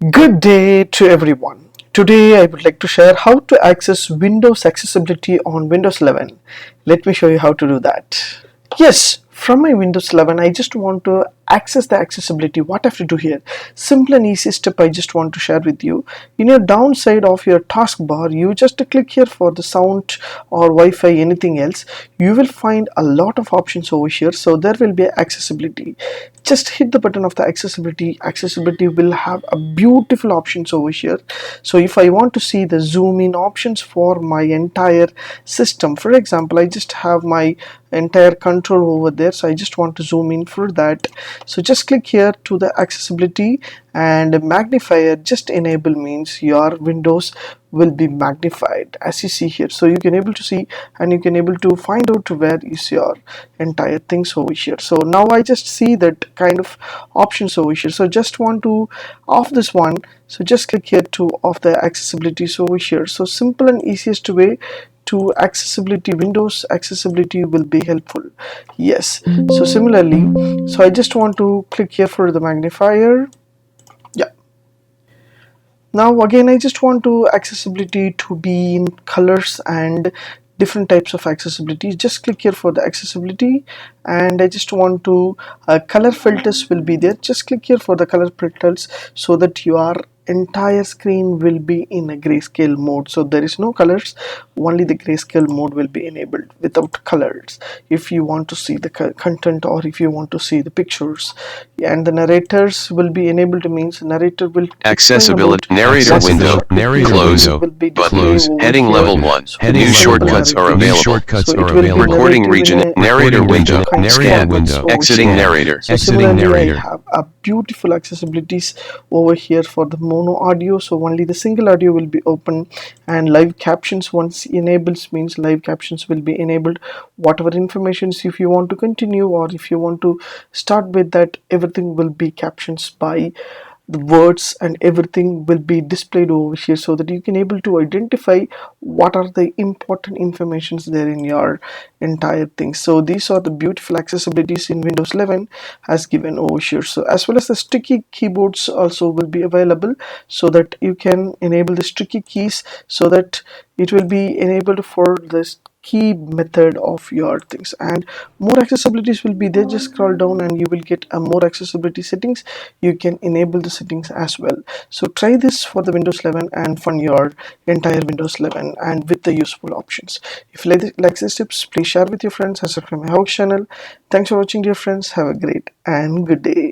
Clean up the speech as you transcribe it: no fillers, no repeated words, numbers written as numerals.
Good day to everyone. Today I would like to share how to access Windows accessibility on Windows 11. Let me show you how to do that. Yes, from my Windows 11 I just want to access the accessibility. What I have to do here? Simple and easy step I just want to share with you. In your downside of your taskbar, you just click here for the sound or Wi-Fi, anything else. You will find a lot of options over here. So there will be accessibility. Just hit the button of the accessibility will have a beautiful options over here. So if I want to see the zoom in options for my entire system, for example, I just have my entire control over there, so I just want to zoom in for that. So just click here to the accessibility, and magnifier just enable means your windows will be magnified as you see here. So you can able to see and you can able to find out where is your entire things over here. So now I just see that kind of options over here. So just want to off this one, so just click here to off the accessibilities over here. So simple and easiest way to accessibility, Windows accessibility will be helpful. Yes, so similarly, so I just want to click here for the magnifier. Yeah, now again I just want to accessibility to be in colors and different types of accessibility. Just click here for the accessibility, and I just want to color filters will be there. Just click here for the color filters so that your entire screen will be in a grayscale mode. So there is no colors, only the grayscale mode will be enabled without colors if you want to see the content or if you want to see the pictures. And the narrators will be enabled, means narrator will Accessibility narrator window close button heading level 1 new shortcuts are available recording region narrator window exiting narrator I have a beautiful accessibilities over here for the mono audio, so only the single audio will be open, and live captions once enables means live captions will be enabled. Whatever informations if you want to continue or if you want to start with that, everything will be captions by the words, and everything will be displayed over here so that you can able to identify what are the important informations there in your entire thing. So these are the beautiful accessibilities in Windows 11 has given over here. So as well as the sticky keyboards also will be available, so that you can enable the sticky keys so that it will be enabled for this key method of your things, and more accessibilities will be there. Just scroll down and you will get a more accessibility settings. You can enable the settings as well. So try this for the Windows 11 and fund your entire Windows 11 and with the useful options. If you like these tips, please share with your friends and subscribe my HowXT channel. Thanks for watching, dear friends. Have a great and good day.